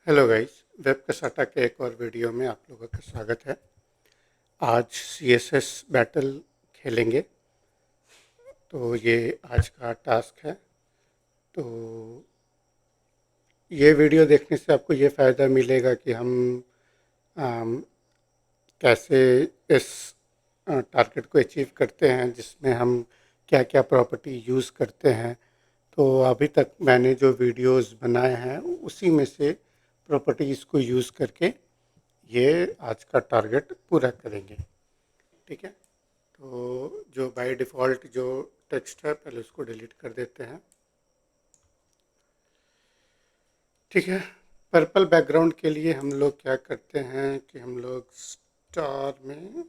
Hello guys, web cassata के एक और वीडियो में आप लोगों का स्वागत है। आज सीएसएस बैटल खेलेंगे। तो ये आज का टास्क है। तो ये वीडियो देखने से आपको ये फ़ायदा मिलेगा कि हम आम, कैसे इस टारगेट को अचीव करते हैं, जिसमें हम क्या क्या प्रॉपर्टी यूज़ करते हैं। तो अभी तक मैंने जो वीडियोस बनाए हैं उसी में से प्रॉपर्टीज़ को यूज़ करके ये आज का टारगेट पूरा करेंगे। ठीक है। तो जो बाय डिफ़ॉल्ट जो टेक्स्ट है, पहले उसको डिलीट कर देते हैं। ठीक है। पर्पल बैकग्राउंड के लिए हम लोग क्या करते हैं कि हम लोग स्टार में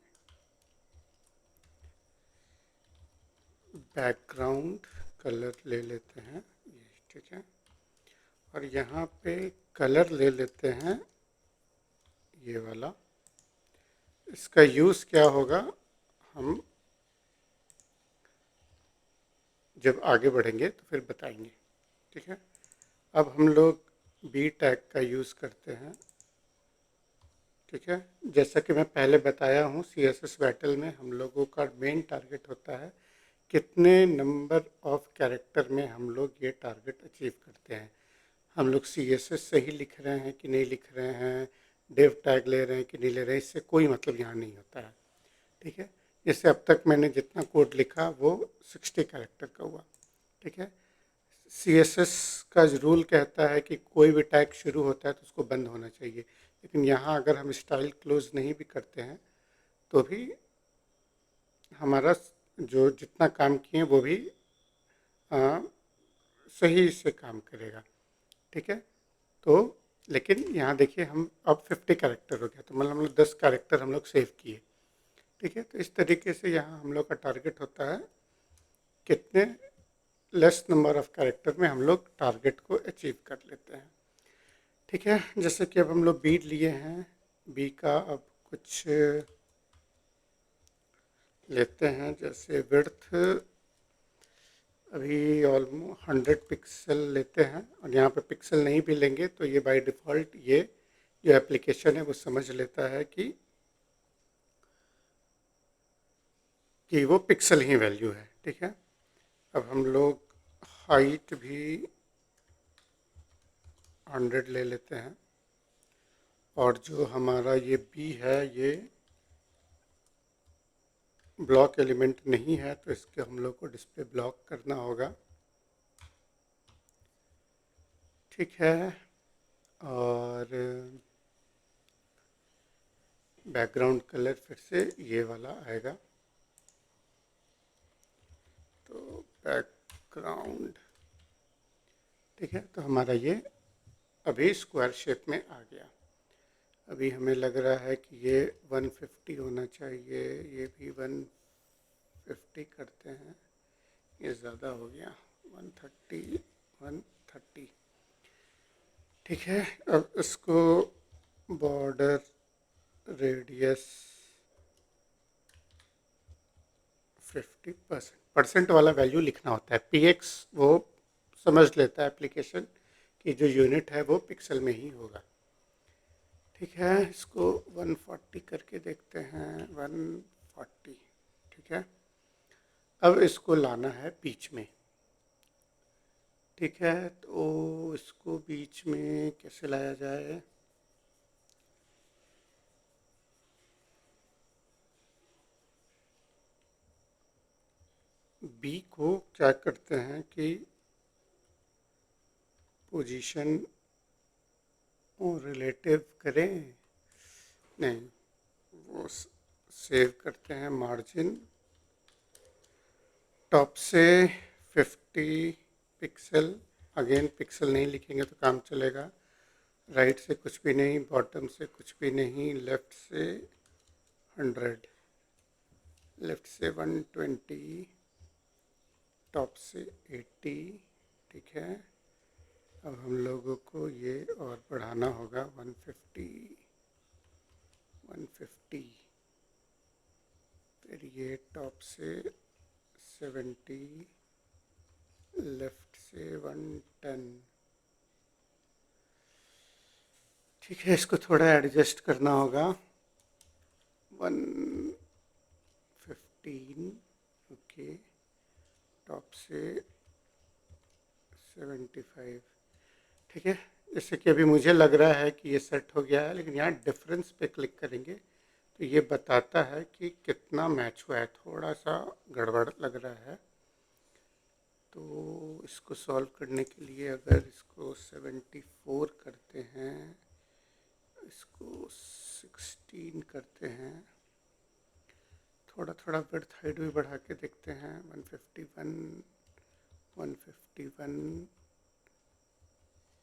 बैकग्राउंड कलर ले लेते हैं ये। ठीक है। और यहाँ पे कलर ले लेते हैं ये वाला। इसका यूज़ क्या होगा हम जब आगे बढ़ेंगे तो फिर बताएंगे। ठीक है। अब हम लोग बी टैग का यूज़ करते हैं। ठीक है। जैसा कि मैं पहले बताया हूँ, सीएसएस बैटल में हम लोगों का मेन टारगेट होता है कितने नंबर ऑफ कैरेक्टर में हम लोग ये टारगेट अचीव करते हैं। हम लोग सीएसएस सही लिख रहे हैं कि नहीं लिख रहे हैं, डिव टैग ले रहे हैं कि नहीं ले रहे हैं, इससे कोई मतलब यहाँ नहीं होता है। ठीक है। जैसे अब तक मैंने जितना कोड लिखा वो 60 कैरेक्टर का हुआ। ठीक है। सीएसएस का रूल कहता है कि कोई भी टैग शुरू होता है तो उसको बंद होना चाहिए, लेकिन यहाँ अगर हम स्टाइल क्लोज नहीं भी करते हैं तो भी हमारा जो जितना काम किए वो भी आ, सही से काम करेगा। ठीक है। तो लेकिन यहाँ देखिए हम अब 50 कैरेक्टर हो गया, तो मतलब हम लोग 10 कैरेक्टर हम लोग सेव किए। ठीक है। तो इस तरीके से यहाँ हम लोग का टारगेट होता है कितने लेस नंबर ऑफ कैरेक्टर में हम लोग टारगेट को अचीव कर लेते हैं। ठीक है। जैसे कि अब हम लोग बी लिए हैं, बी का अब कुछ लेते हैं। जैसे विड्थ अभी ऑलमोस्ट 100 पिक्सल लेते हैं, और यहाँ पे पिक्सल नहीं भी लेंगे तो ये बाय डिफ़ॉल्ट ये जो एप्लीकेशन है वो समझ लेता है कि वो पिक्सल ही वैल्यू है। ठीक है। अब हम लोग हाइट भी 100 ले लेते हैं, और जो हमारा ये बी है ये ब्लॉक एलिमेंट नहीं है तो इसके हम लोग को डिस्प्ले ब्लॉक करना होगा। ठीक है। और बैकग्राउंड कलर फिर से ये वाला आएगा। तो बैकग्राउंड, ठीक है। तो हमारा ये अभी स्क्वायर शेप में आ गया। अभी हमें लग रहा है कि ये 150 होना चाहिए, ये भी 150 करते हैं, ये ज़्यादा हो गया 130 130। ठीक है। अब इसको बॉर्डर रेडियस 50% वाला वैल्यू लिखना होता है। px वो समझ लेता है एप्लीकेशन कि जो यूनिट है वो पिक्सल में ही होगा। ठीक है। इसको 140 करके देखते हैं, 140। ठीक है। अब इसको लाना है बीच में। ठीक है। तो इसको बीच में कैसे लाया जाए? बी को क्या करते हैं कि पोजीशन रिलेटिव करें, नहीं, वो सेव करते हैं मार्जिन टॉप से 50 पिक्सल। अगेन पिक्सल नहीं लिखेंगे तो काम चलेगा। राइट से कुछ भी नहीं, बॉटम से कुछ भी नहीं, लेफ़्ट से 100, लेफ़्ट से 120, टॉप से 80। ठीक है। अब हम लोगों को ये और बढ़ाना होगा 150, 150। फिर ये टॉप से 70, लेफ़्ट से 110। ठीक है, इसको थोड़ा एडजस्ट करना होगा। 115, ओके, टॉप से 75। ठीक है, जैसे कि अभी मुझे लग रहा है कि ये सेट हो गया है, लेकिन यहाँ डिफरेंस पे क्लिक करेंगे तो ये बताता है कि कितना मैच हुआ है। थोड़ा सा गड़बड़ लग रहा है, तो इसको सॉल्व करने के लिए अगर इसको 74 करते हैं, इसको 16 करते हैं, थोड़ा थोड़ा विड्थ हाइट भी बढ़ा के देखते हैं। 151, 151,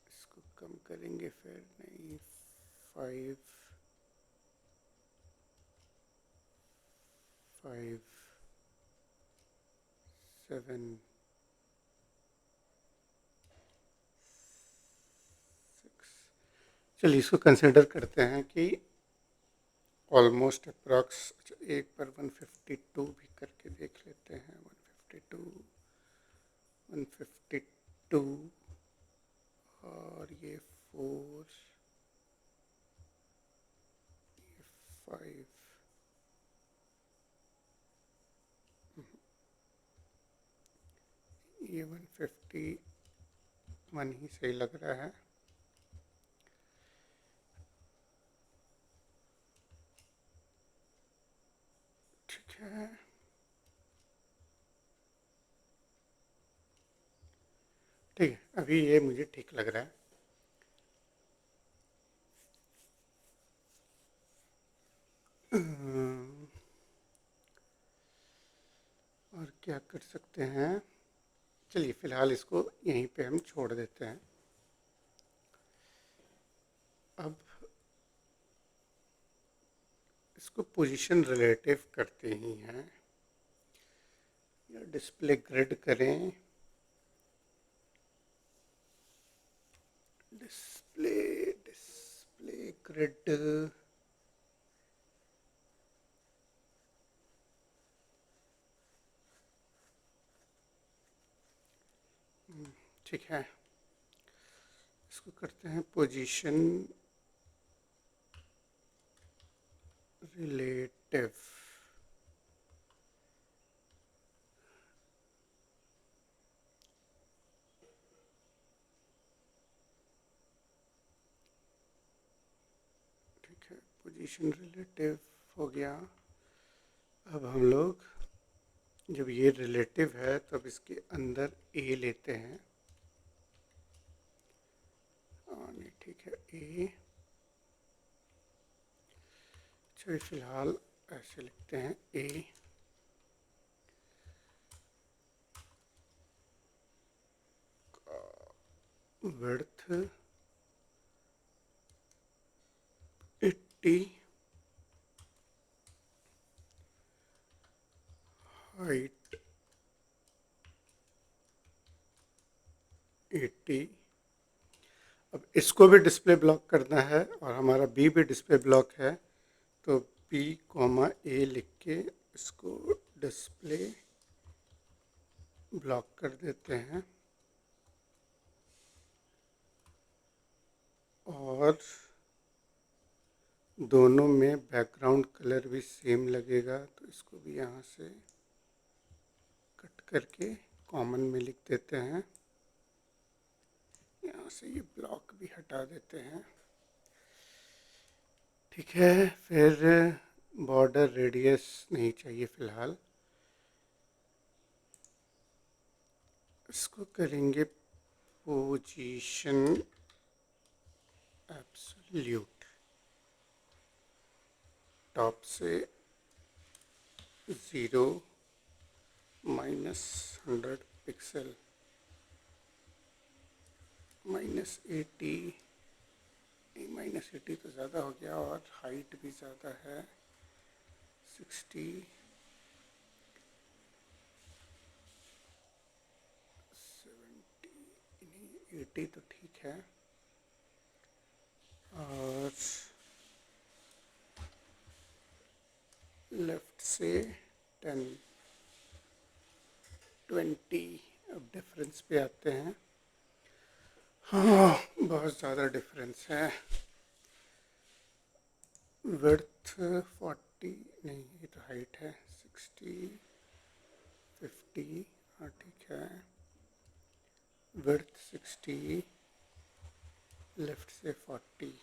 इसको कम करेंगे फिर, नहीं, 5, 5, 7, 6। चलिए इसको कंसिडर करते हैं कि ऑलमोस्ट अप्रॉक्स। एक बार 152 भी करके देख लेते हैं। 152, 152, और ये 4, ये 5, ये 151 ही सही लग रहा है। ठीक है, ठीक है, अभी ये मुझे ठीक लग रहा है। और क्या कर सकते हैं, चलिए फ़िलहाल इसको यहीं पे हम छोड़ देते हैं। अब इसको पोजीशन रिलेटिव करते ही हैं, या डिस्प्ले ग्रिड करें। डिस्प्ले डिस्प्ले ग्रिड, ठीक है, इसको करते हैं पोजीशन रिलेटिव। ठीक है, पोजीशन रिलेटिव हो गया। अब हम लोग, जब ये रिलेटिव है तो अब इसके अंदर ए लेते हैं। नहीं, ठीक है, ए। चलिए फिलहाल ऐसे लिखते हैं, ए विड्थ 80, हाइट 80। अब इसको भी डिस्प्ले ब्लॉक करना है और हमारा बी भी डिस्प्ले ब्लॉक है, तो बी कॉमा ए लिख के इसको डिस्प्ले ब्लॉक कर देते हैं। और दोनों में बैकग्राउंड कलर भी सेम लगेगा, तो इसको भी यहाँ से कट करके कॉमन में लिख देते हैं। यहाँ से ये ब्लॉक भी हटा देते हैं। ठीक है, फिर बॉर्डर रेडियस नहीं चाहिए फ़िलहाल, इसको करेंगे पोजीशन एब्सोल्यूट, टॉप से 0 -100 पिक्सल, -80, -80 तो ज़्यादा हो गया, और हाइट भी ज़्यादा है, 60, 70, 80 तो ठीक है। और लेफ्ट से 10, 20। अब डिफरेंस पे आते हैं। हाँ, बहुत ज़्यादा डिफरेंस है। विड्थ 40, नहीं ये तो हाइट है, 60, 50, हाँ ठीक है। विड्थ 60, लेफ्ट से 40,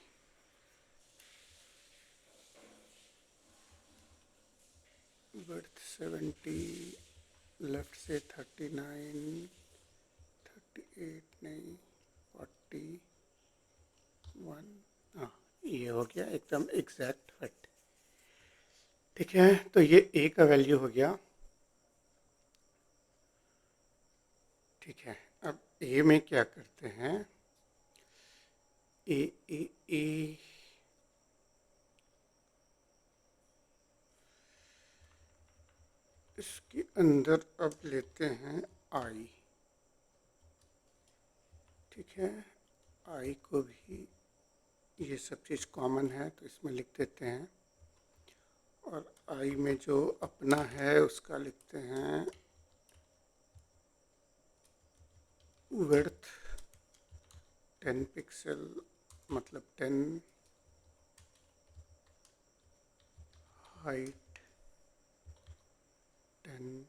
विड्थ 70, लेफ्ट से 39, 38 नहीं, 41, हाँ ये हो गया एकदम एग्जैक्ट फिट। ठीक है, तो ये ए का वैल्यू हो गया। ठीक है, अब ए में क्या करते हैं, ए ए ए इसके अंदर अब लेते हैं आई। ठीक है, आई को भी, ये सब चीज़ कॉमन है तो इसमें लिख देते हैं, और आई में जो अपना है उसका लिखते हैं विड्थ 10 पिक्सल, मतलब 10, हाइट 10।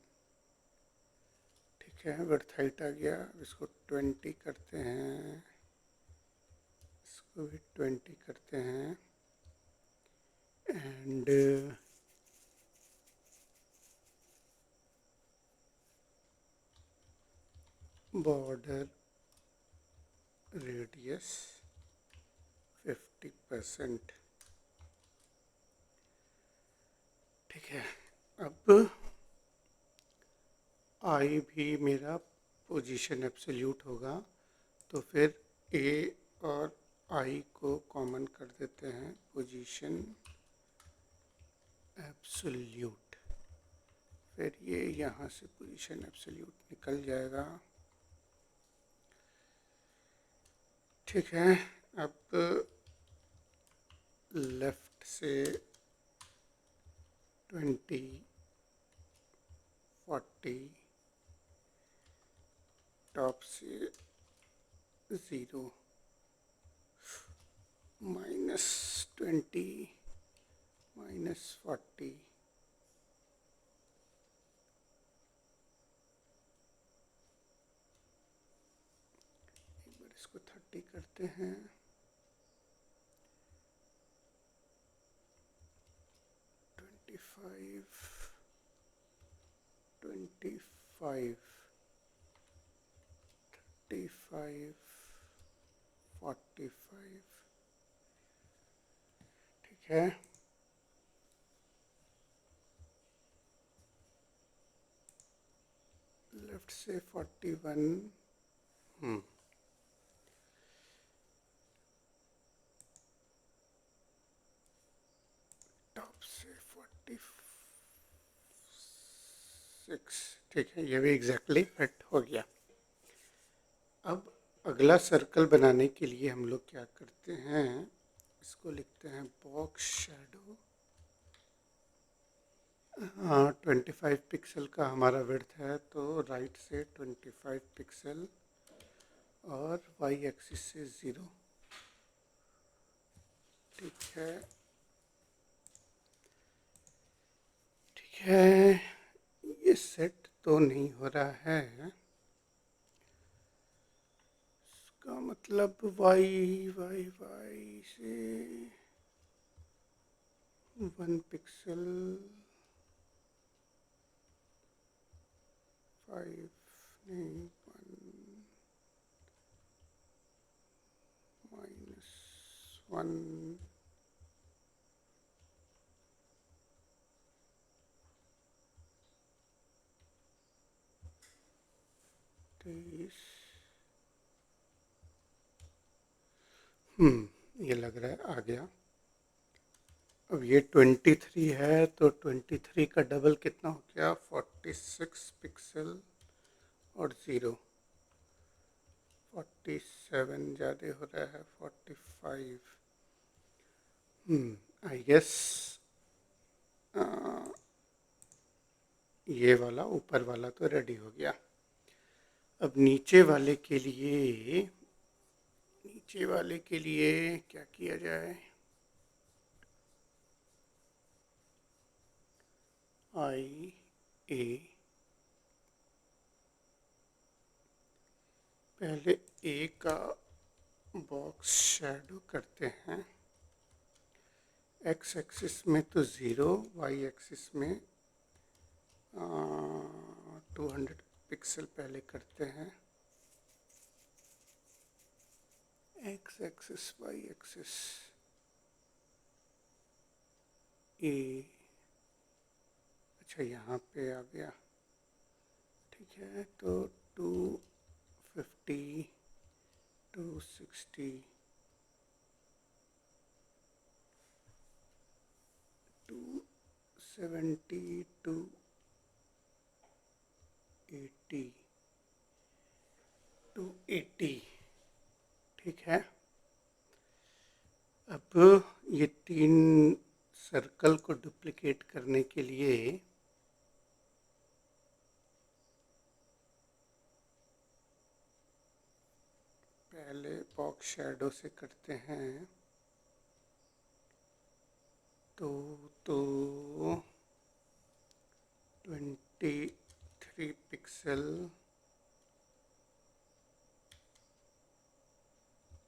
ठीक है, विड्थ हाइट आ गया, इसको 20 करते हैं, इसको भी 20 करते हैं, एंड बॉर्डर रेडियस 50%। ठीक है, अब आई भी मेरा पोजीशन एब्सोल्यूट होगा, तो फिर ए और आई को कॉमन कर देते हैं, पोजीशन एब्सोल्यूट। फिर ये यहाँ से पोजीशन एब्सोल्यूट निकल जाएगा। ठीक है, अब लेफ्ट से 20, 40, टॉप से 0, -20, -40, एक बार इसको 30 करते हैं, 25, 25, 35, 45। ठीक है, लेफ्ट से 41, टॉप से 46। ठीक है, ये भी एग्जैक्टली फिट हो गया। अब अगला सर्कल बनाने के लिए हम लोग क्या करते हैं, इसको लिखते हैं बॉक्स शैडो। हाँ, 25 पिक्सल का हमारा विड्थ है, तो राइट से 25 पिक्सल और वाई एक्सिस से 0। ठीक है, ठीक है, ये सेट तो नहीं हो रहा है, इसका मतलब वाई वाई वाई से 1 पिक्सल, 5 नहीं, 1, -1, तेईस। ये लग रहा है आ गया। अब ये 23 है, तो 23 का डबल कितना हो गया, 46 पिक्सल और 0, 47 ज़्यादा हो रहा है, 45। आई गेस ये वाला ऊपर वाला तो रेडी हो गया। अब नीचे वाले के लिए, नीचे वाले के लिए क्या किया जाए, आई ए, पहले ए का बॉक्स शैडो करते हैं। एक्स एक्सिस में तो 0, वाई एक्सिस में 200 पिक्सल पहले करते हैं। एक्स एक्सिस वाई एक्सिस ए, अच्छा यहाँ पे आ गया, ठीक है। तो 250, 260, 270, 280, 280, ठीक है। अब ये 3 सर्कल को डुप्लिकेट करने के लिए पहले बॉक्स शैडो से करते हैं। तो 23 पिक्सल,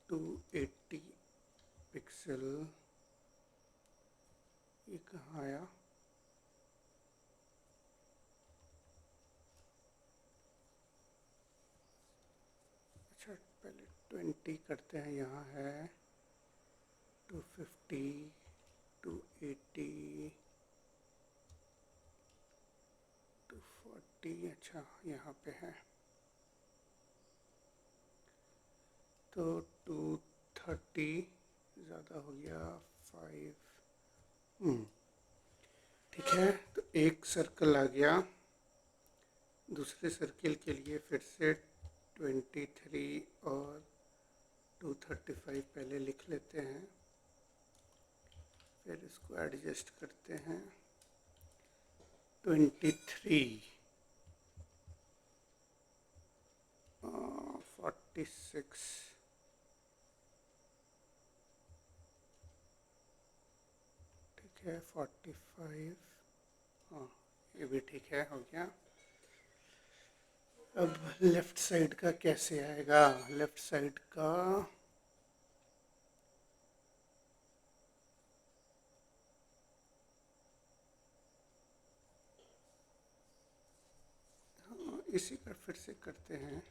280 पिक्सल, ये कहाँ आया? अच्छा पहले 20 करते हैं, यहाँ है 250, 280, 240, अच्छा यहाँ पे है। तो 230 ज़्यादा हो गया, 5, ठीक है। तो एक सर्कल आ गया। दूसरे सर्किल के लिए फिर से 23 और 235 पहले लिख लेते हैं, फिर इसको एडजस्ट करते हैं। 23, 46, ठीक है, 45, हाँ ये भी ठीक है, हो गया। अब लेफ्ट साइड का कैसे आएगा? लेफ्ट साइड का इसी का फिर से करते हैं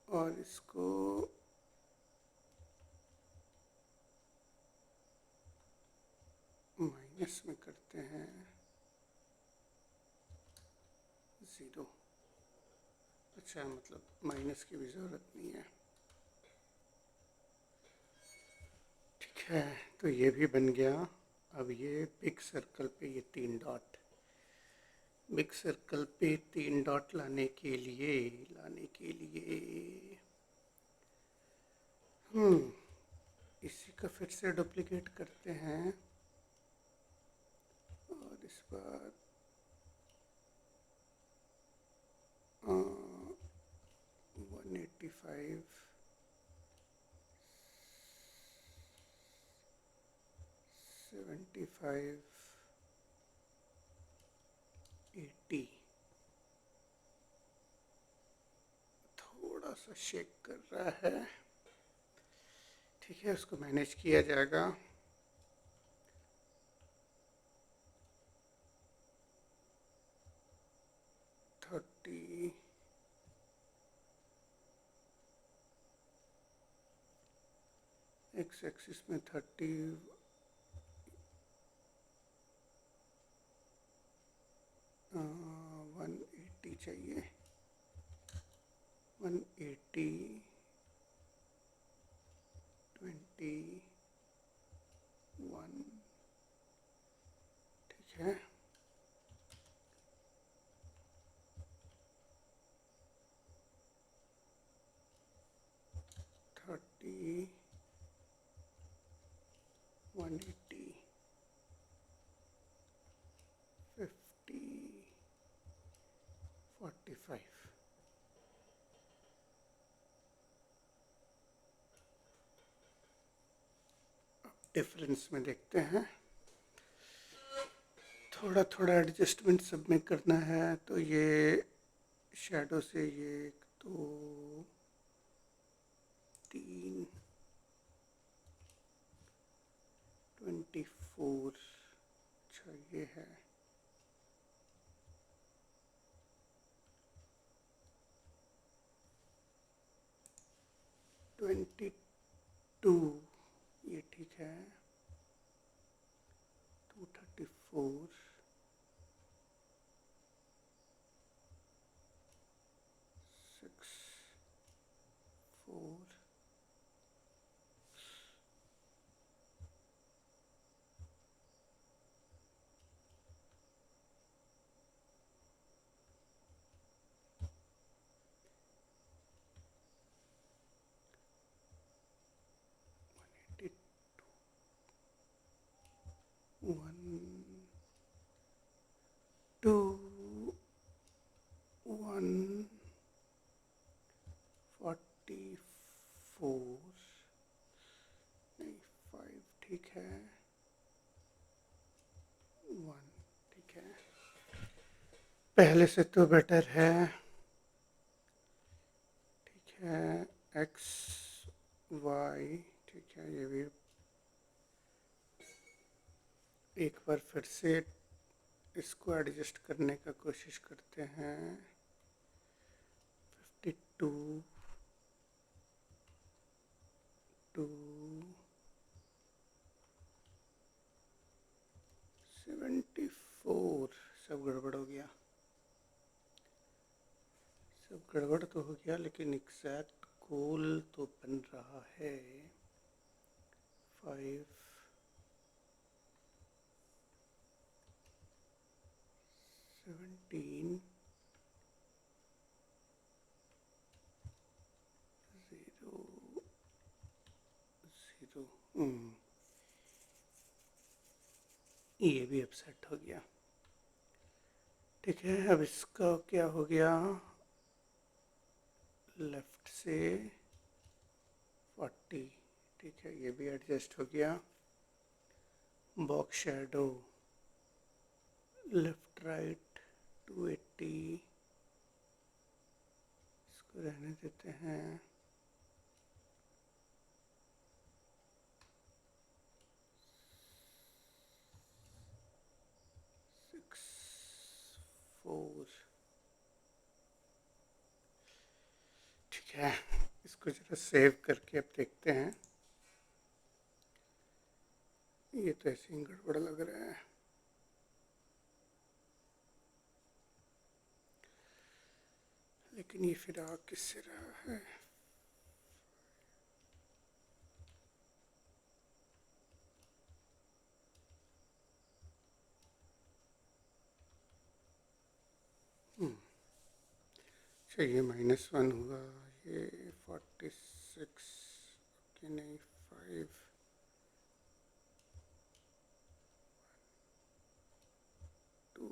और इसको माइनस में करते हैं 0। अच्छा मतलब माइनस की भी ज़रूरत नहीं है, ठीक है। तो ये भी बन गया। अब ये बिग सर्कल पे ये 3 डॉट, बिग सर्कल पे 3 डॉट लाने के लिए इसी का फिर से डुप्लीकेट करते हैं और इस बार 185, 75, 80, थोड़ा सा शेक कर रहा है, ठीक है, उसको मैनेज किया जाएगा। एक्स एक्सिस में 30, 180 चाहिए, 180, 21, ठीक है। थर्टी, 180, 50, 45, डिफरेंस में देखते हैं। थोड़ा थोड़ा एडजस्टमेंट सब में करना है। तो ये शैडो से ये 1 2 3 24, अच्छा ये है 22, ये ठीक है 234, 6 4 1 2 1 44, नहीं 5 ठीक है 1 ठीक है, पहले से तो बेटर है। ठीक है एक्स वाई ठीक है, ये भी एक बार फिर से इसको एडजस्ट करने का कोशिश करते हैं। 52 2 74, सब गड़बड़ हो गया, सब गड़बड़ तो हो गया, लेकिन एग्जैक्ट गोल तो बन रहा है। 5 17 0 0, ये भी अपसेट हो गया। ठीक है, अब इसका क्या हो गया, लेफ्ट से 40, ठीक है ये भी एडजस्ट हो गया। बॉक्स शैडो लेफ्ट राइट 280, इसको रहने देते हैं। फोर ठीक है, इसको जरा सेव करके अब देखते हैं। ये तो ऐसे ही गड़बड़ लग रहा है, लेकिन ये फिर आ किससे रहा है। अच्छा ये -1 हुआ, ये 46 कि नहीं 5 2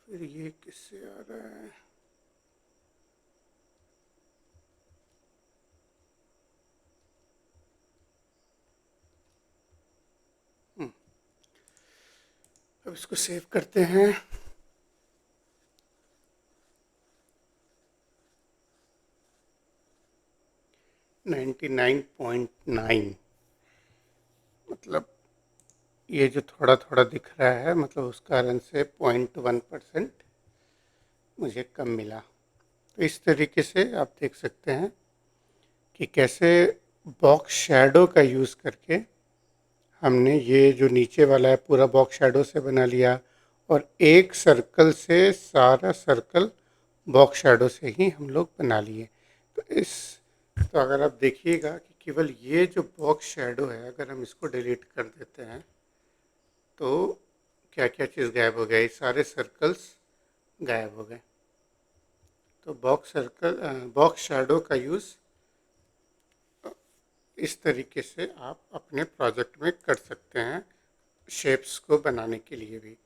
फिर ये किससे आ रहा है। अब इसको सेव करते हैं। 99.9, मतलब ये जो थोड़ा थोड़ा दिख रहा है, मतलब उस कारण से 0.1% मुझे कम मिला। तो इस तरीके से आप देख सकते हैं कि कैसे बॉक्स शैडो का यूज़ करके हमने ये जो नीचे वाला है पूरा बॉक्स शैडो से बना लिया, और एक सर्कल से सारा सर्कल बॉक्स शैडो से ही हम लोग बना लिए। तो अगर आप देखिएगा कि केवल ये जो बॉक्स शैडो है, अगर हम इसको डिलीट कर देते हैं तो क्या क्या चीज़ गायब हो गई, सारे सर्कल्स गायब हो गए। तो बॉक्स शैडो का यूज़ इस तरीके से आप अपने प्रोजेक्ट में कर सकते हैं, शेप्स को बनाने के लिए भी।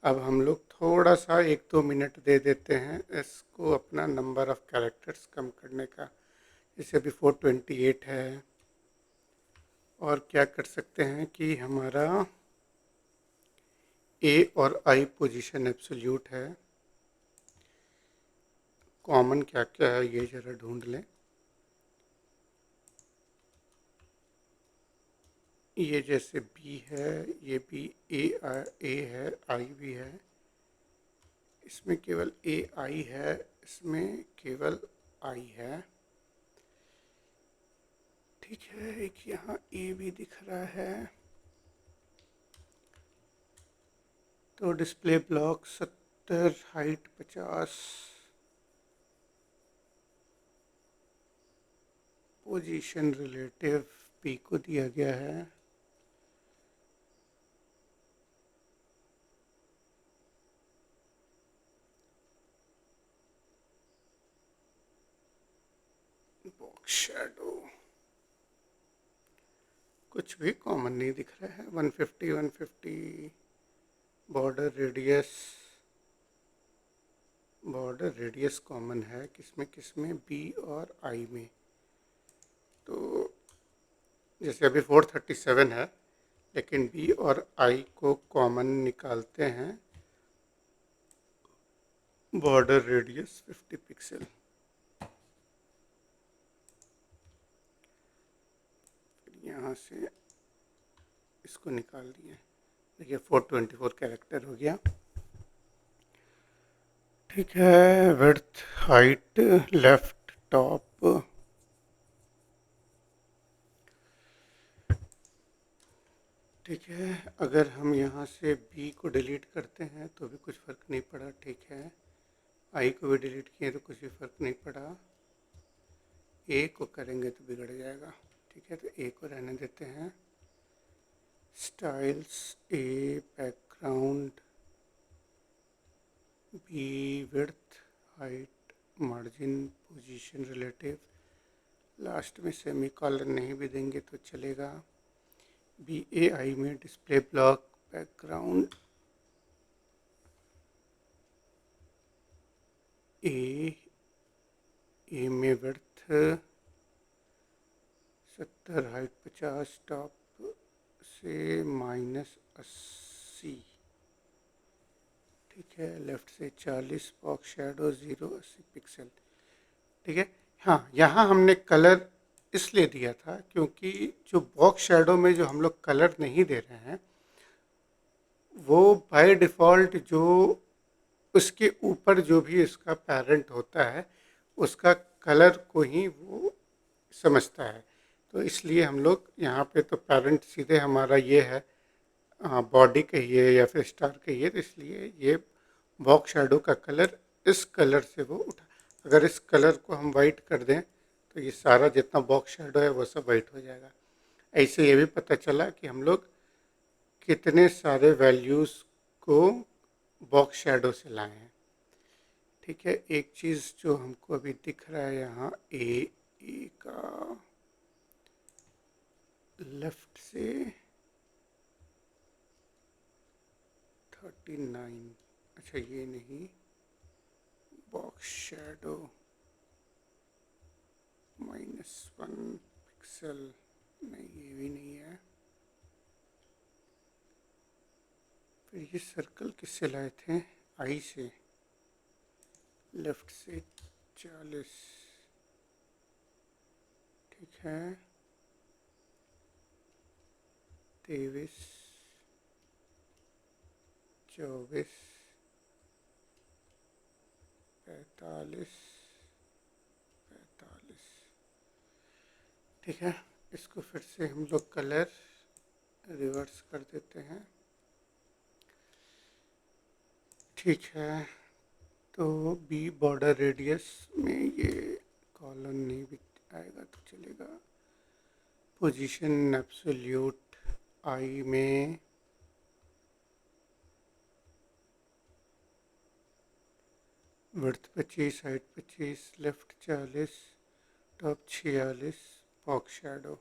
अब हम लोग थोड़ा सा 1-2 मिनट दे देते हैं इसको अपना नंबर ऑफ़ कैरेक्टर्स कम करने का। जैसे अभी 428 है। और क्या कर सकते हैं कि हमारा ए और आई पोजीशन एब्सोल्यूट है। कॉमन क्या क्या है ये ज़रा ढूंढ लें। ये जैसे बी है, ये भी ए है, आई भी है। इसमें केवल ए आई है, इसमें केवल आई है। ठीक है, एक यहाँ ए भी दिख रहा है। तो display block 70, height 50, position relative P को दिया गया है। बॉक्स शैडो कुछ भी कॉमन नहीं दिख रहा है। 150 बॉर्डर रेडियस कॉमन है किसमें बी और आई में। तो जैसे अभी 437 है, लेकिन बी और आई को कॉमन निकालते हैं। Border radius 50 pixel. यहाँ से इसको निकाल दिए। देखिए 424 कैरेक्टर हो गया। ठीक है, विड्थ, हाइट, लेफ्ट, टॉप। ठीक है, अगर हम यहाँ से बी को डिलीट करते हैं तो भी कुछ फ़र्क नहीं पड़ा। ठीक है, आई को भी डिलीट किए तो कुछ भी फ़र्क नहीं पड़ा। ए को करेंगे तो बिगड़ जाएगा। ठीक है, तो ए को रहने देते हैं। Styles A, background B, width, height, margin, position relative. Last में सेमी कॉलन नहीं भी देंगे तो चलेगा। बी ए आई में डिस्प्ले ब्लॉक, बैकग्राउंड ए में विड्थ 70, हाइट 50, टॉप से -80। ठीक है, लेफ्ट से 40, बॉक्स शैडो 0, 80 पिक्सल। ठीक है, हाँ यहाँ हमने कलर इसलिए दिया था क्योंकि जो बॉक्स शैडो में जो हम लोग कलर नहीं दे रहे हैं वो बाय डिफ़ॉल्ट जो उसके ऊपर जो भी इसका पेरेंट होता है उसका कलर को ही वो समझता है। तो इसलिए हम लोग यहाँ पे तो पेरेंट सीधे हमारा ये है, बॉडी कहिए या फिर स्टार कहिए, तो इसलिए ये बॉक्स शैडो का कलर इस कलर से वो उठा। अगर इस कलर को हम वाइट कर दें तो ये सारा जितना बॉक्स शैडो है वो सब वाइट हो जाएगा। ऐसे ये भी पता चला कि हम लोग कितने सारे वैल्यूज़ को बॉक्स शैडो से लाए हैं। ठीक है, एक चीज़ जो हमको अभी दिख रहा है यहाँ ए का लेफ्ट से 39, अच्छा ये नहीं, बॉक्स शैडो -1 पिक्सल, नहीं ये भी नहीं है। फिर ये सर्कल किससे लाए थे? आई से, लेफ्ट से 40। ठीक है, 23, 24, 45, 45। ठीक है, इसको फिर से हम लोग कलर रिवर्स कर देते हैं। ठीक है, तो बी बॉर्डर रेडियस में ये कॉलन नहीं भी आएगा तो चलेगा। पोजीशन एब्सोल्यूट आई में width 25, height 25, left 40, top 46, box shadow.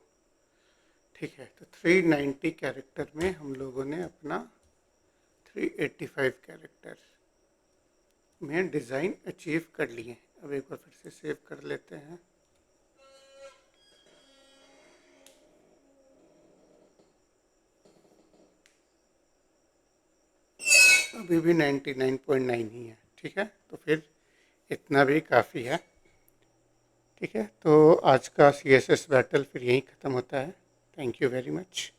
ठीक है, तो 390 कैरेक्टर में हम लोगों ने अपना 385 कैरेक्टर में डिज़ाइन अचीव कर लिए। अब एक बार फिर से सेव कर लेते हैं। अभी भी 99.9 ही है। ठीक है, तो फिर इतना भी काफ़ी है। ठीक है, तो आज का CSS बैटल फिर यहीं ख़त्म होता है। Thank you very much.